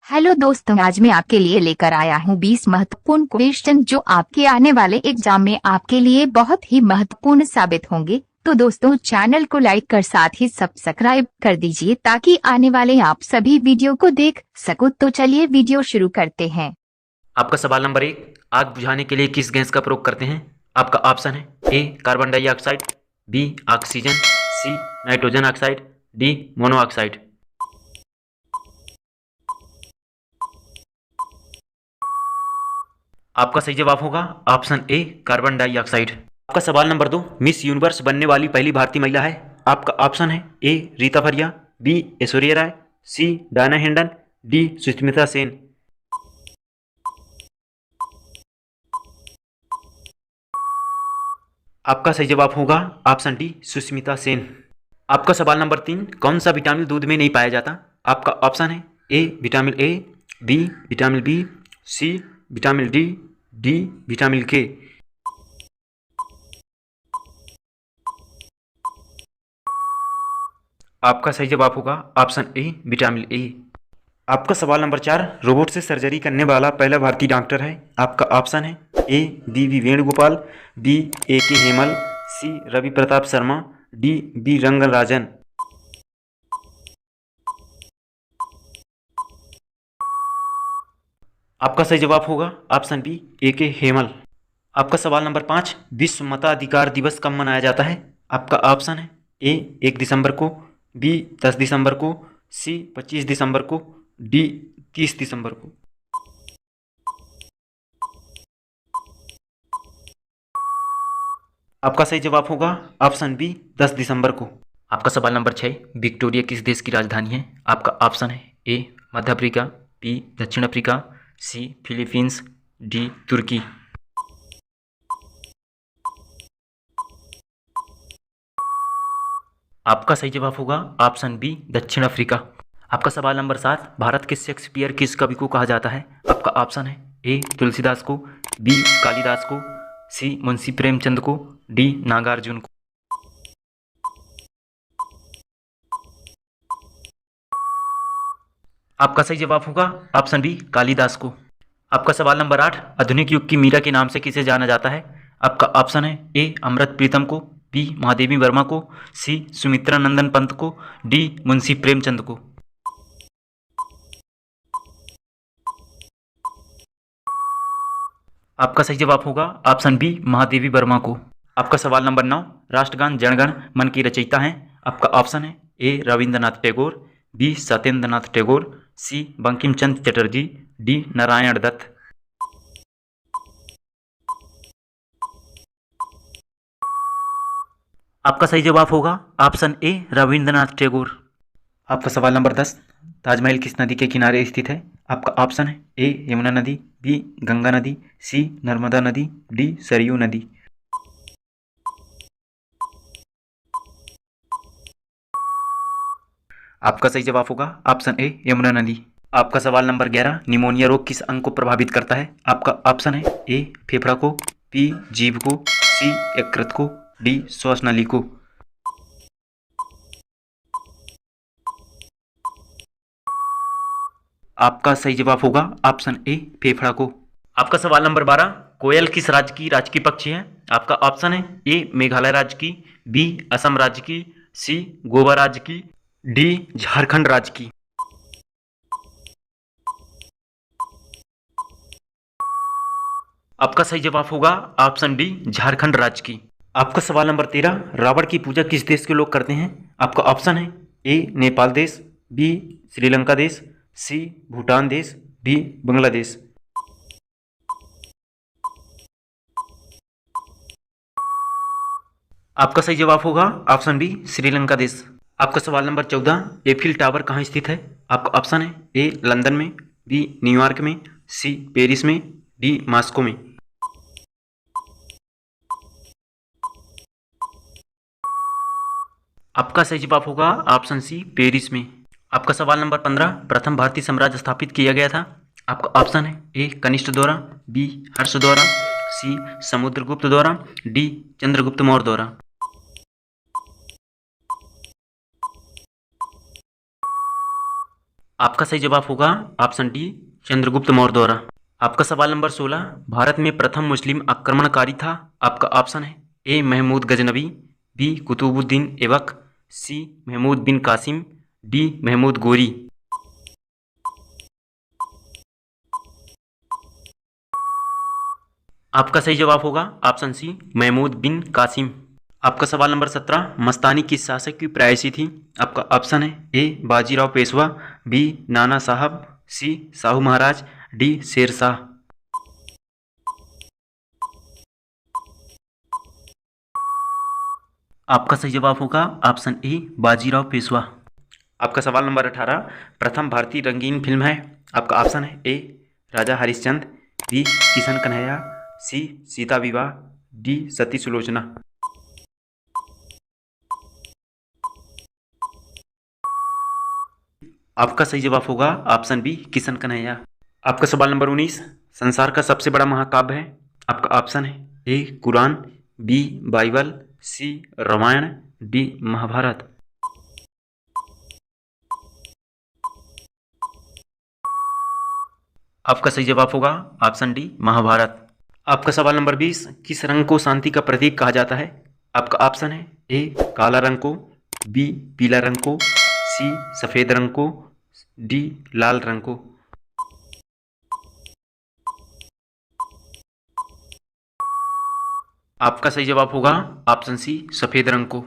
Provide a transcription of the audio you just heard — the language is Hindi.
हेलो दोस्तों, आज मैं आपके लिए लेकर आया हूँ 20 महत्वपूर्ण क्वेश्चन जो आपके आने वाले एग्जाम में आपके लिए बहुत ही महत्वपूर्ण साबित होंगे। तो दोस्तों, चैनल को लाइक कर साथ ही सब्सक्राइब कर दीजिए ताकि आने वाले आप सभी वीडियो को देख सको। तो चलिए वीडियो शुरू करते हैं। आपका सवाल नंबर 1, आग बुझाने के लिए किस गैस का प्रयोग करते हैं? आपका ऑप्शन है A carbon dioxide, B oxygen, C nitrogen oxide, D monoxide. आपका सही जवाब होगा ऑप्शन ए कार्बन डाइऑक्साइड। आपका सवाल नंबर 2, मिस यूनिवर्स बनने वाली पहली भारतीय महिला है? आपका ऑप्शन है ए रीता फरिया, बी ऐश्वर्या राय, सी डायना हेंडन, डी सुष्मिता सेन। आपका सही जवाब होगा ऑप्शन डी सुष्मिता सेन। आपका सवाल नंबर 3, कौन सा विटामिन दूध में नहीं पाया जाता? आपका ऑप्शन है A vitamin A, B vitamin B, C vitamin D, D vitamin K. आपका सही जवाब होगा ऑप्शन ए विटामिन ए। आपका सवाल नंबर 4, रोबोट से सर्जरी करने वाला पहला भारतीय डॉक्टर है? आपका ऑप्शन है ए वी वेणुगोपाल, बी के हेमल, सी रवि प्रताप शर्मा, डी बी रंगराजन। आपका सही जवाब होगा ऑप्शन बी के हेमल। आपका सवाल नंबर 5, विश्व मताधिकार दिवस कब मनाया जाता है? आपका ऑप्शन है ए 1 दिसंबर को, बी 10 दिसंबर को, सी 25 दिसंबर को, डी 30 दिसंबर को। आपका सही जवाब होगा ऑप्शन बी 10 दिसंबर को। आपका सवाल नंबर 6, विक्टोरिया किस देश की राजधानी है? आपका ऑप्शन है ए मध्य अफ्रीका, बी दक्षिण अफ्रीका, सी फिलीपींस, डी तुर्की। आपका सही जवाब होगा ऑप्शन बी दक्षिण अफ्रीका। आपका सवाल नंबर 7, भारत के शेक्सपियर किस कवि को कहा जाता है? आपका ऑप्शन है ए तुलसीदास को, बी कालिदास को, सी मुंशी प्रेमचंद को, डी नागार्जुन को। आपका सही जवाब होगा ऑप्शन बी कालिदास को। आपका सवाल नंबर 8, आधुनिक युग की मीरा के नाम से किसे जाना जाता है? आपका ऑप्शन है ए अमृत प्रीतम को, बी महादेवी वर्मा को, सी सुमित्रा नंदन पंत को, डी मुंशी प्रेमचंद को। आपका सही जवाब होगा ऑप्शन बी महादेवी वर्मा को। आपका सवाल नंबर 9, राष्ट्रगान जनगण मन की रचयिता हैं? आपका ऑप्शन है ए रविंद्रनाथ टैगोर, बी सत्येंद्र नाथ टैगोर, सी बंकिम चंद्र चटर्जी, डी नारायण दत्त। आपका सही जवाब होगा ऑप्शन ए रविंद्रनाथ टैगोर। आपका सवाल नंबर 10, ताजमहल किस नदी के किनारे स्थित है? आपका ऑप्शन है ए यमुना नदी, बी गंगा नदी, सी नर्मदा नदी, डी सरयू नदी। आपका सही जवाब होगा ऑप्शन ए यमुना नदी। आपका सवाल नंबर 11, निमोनिया रोग किस अंग को प्रभावित करता है? आपका ऑप्शन है ए फेफड़ा को, बी जीभ को, सी यकृत को, डी श्वास नली को। आपका सही जवाब होगा ऑप्शन ए फेफड़ा को। आपका सवाल नंबर 12, कोयल किस राज्य की राजकीय पक्षी है? आपका ऑप्शन है ए मेघालय राज्य की, बी असम राज्य की, सी गोवा राज्य की, डी झारखंड राज्य की। आपका सही जवाब होगा ऑप्शन डी झारखंड राज्य की। आपका सवाल नंबर 13, रावण की पूजा किस देश के लोग करते हैं? आपका ऑप्शन है ए नेपाल देश, बी श्रीलंका देश, सी भूटान देश, डी बांग्लादेश। आपका सही जवाब होगा ऑप्शन बी श्रीलंका देश। आपका सवाल नंबर 14, एफिल टावर कहाँ स्थित है? आपका ऑप्शन है ए लंदन में, बी न्यूयॉर्क में, सी पेरिस में, डी मॉस्को में। आपका सही जवाब होगा ऑप्शन सी पेरिस में। आपका सवाल नंबर 15, प्रथम भारतीय साम्राज्य स्थापित किया गया था? आपका ऑप्शन है ए कनिष्क द्वारा, बी हर्ष द्वारा, सी समुद्रगुप्त द्वारा, डी चंद्रगुप्त मौर्य द्वारा। आपका सही जवाब होगा ऑप्शन डी, चंद्रगुप्त मौर्य द्वारा। आपका सवाल नंबर 16, भारत में प्रथम मुस्लिम आक्रमणकारी था। आपका ऑप्शन है ए महमूद गजनवी, बी कुतुबुद्दीन ऐबक, सी महमूद बिन कासिम, डी महमूद गोरी। आपका सही जवाब होगा ऑप्शन सी, महमूद बिन कासिम। आपका सवाल नंबर 17, मस्तानी किस शासक की प्रायसी थी। आपका ऑप्शन है ए बाजीराव पेशवा, बी नाना साहब, सी शाहू महाराज, डी शेर शाह। आपका सही जवाब होगा ऑप्शन ए बाजीराव पेशवा। आपका सवाल नंबर 18, प्रथम भारतीय रंगीन फिल्म है। आपका ऑप्शन है ए राजा हरिश्चंद्र, बी किशन कन्हैया, सी सीता विवाह, डी सती सुलोचना। आपका सही जवाब होगा ऑप्शन बी किशन कन्हैया। आपका सवाल नंबर 19, संसार का सबसे बड़ा महाकाव्य है। आपका ऑप्शन है ए कुरान, बी बाइबल, सी रामायण, डी महाभारत। आपका सही जवाब होगा ऑप्शन डी महाभारत। आपका सवाल नंबर 20, किस रंग को शांति का प्रतीक कहा जाता है। आपका ऑप्शन है ए काला रंग को, बी पीला रंग को, सी सफेद रंग को, डी लाल रंग को। आपका सही जवाब होगा ऑप्शन सी सफेद रंग को।